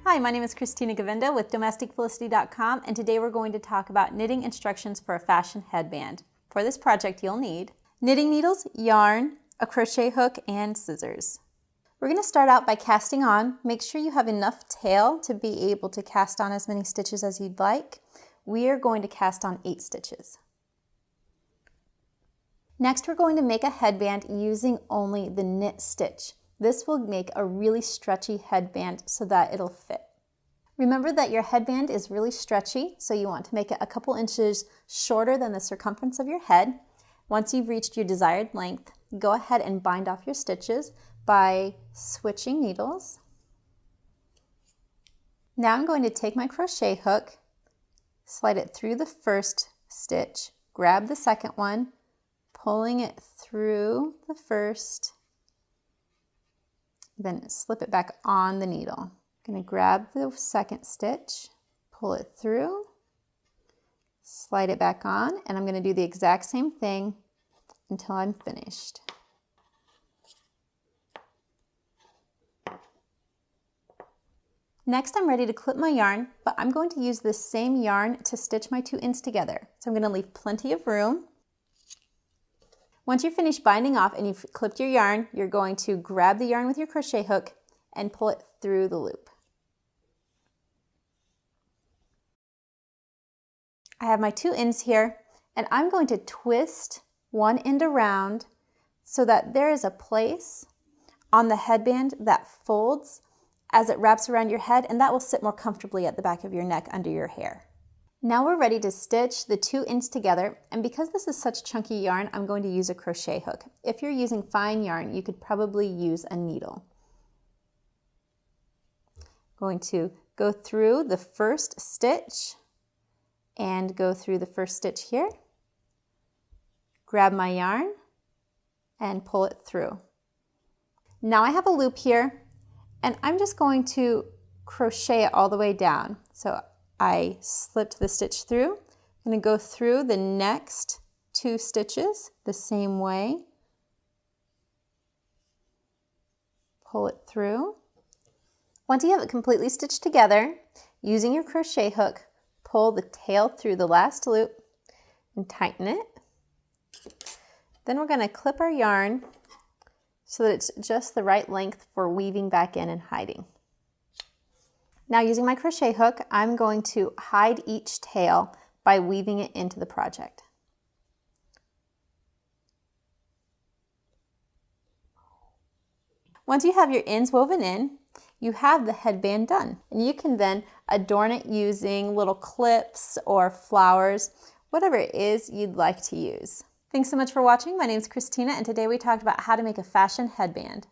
Hi, my name is Christina Gavenda with domesticfelicity.com, and today we're going to talk about knitting instructions for a fashion headband. For this project, you'll need knitting needles, yarn, a crochet hook, and scissors. We're going to start out by casting on. Make sure you have enough tail to be able to cast on as many stitches as you'd like. We are going to cast on 8 stitches. Next, we're going to make a headband using only the knit stitch. This will make a really stretchy headband so that it'll fit. Remember that your headband is really stretchy, so you want to make it a couple inches shorter than the circumference of your head. Once you've reached your desired length, go ahead and bind off your stitches by switching needles. Now I'm going to take my crochet hook, slide it through the first stitch, grab the second one, pulling it through the first, then slip it back on the needle. I'm going to grab the second stitch, pull it through, slide it back on, and I'm going to do the exact same thing until I'm finished. Next, I'm ready to clip my yarn, but I'm going to use this same yarn to stitch my 2 ends together. So I'm going to leave plenty of room. Once you're finished binding off and you've clipped your yarn, you're going to grab the yarn with your crochet hook and pull it through the loop. I have my 2 ends here, and I'm going to twist one end around so that there is a place on the headband that folds as it wraps around your head, and that will sit more comfortably at the back of your neck under your hair. Now we're ready to stitch the 2 ends together, and because this is such chunky yarn, I'm going to use a crochet hook. If you're using fine yarn, you could probably use a needle. Going to go through the first stitch and go through the first stitch here, grab my yarn and pull it through. Now I have a loop here, and I'm just going to crochet it all the way down. So I slipped the stitch through. I'm going to go through the next 2 stitches the same way. Pull it through. Once you have it completely stitched together, using your crochet hook, pull the tail through the last loop and tighten it. Then we're going to clip our yarn so that it's just the right length for weaving back in and hiding. Now using my crochet hook, I'm going to hide each tail by weaving it into the project. Once you have your ends woven in, you have the headband done. And you can then adorn it using little clips or flowers, whatever it is you'd like to use. Thanks so much for watching. My name is Christina, and today we talked about how to make a fashion headband.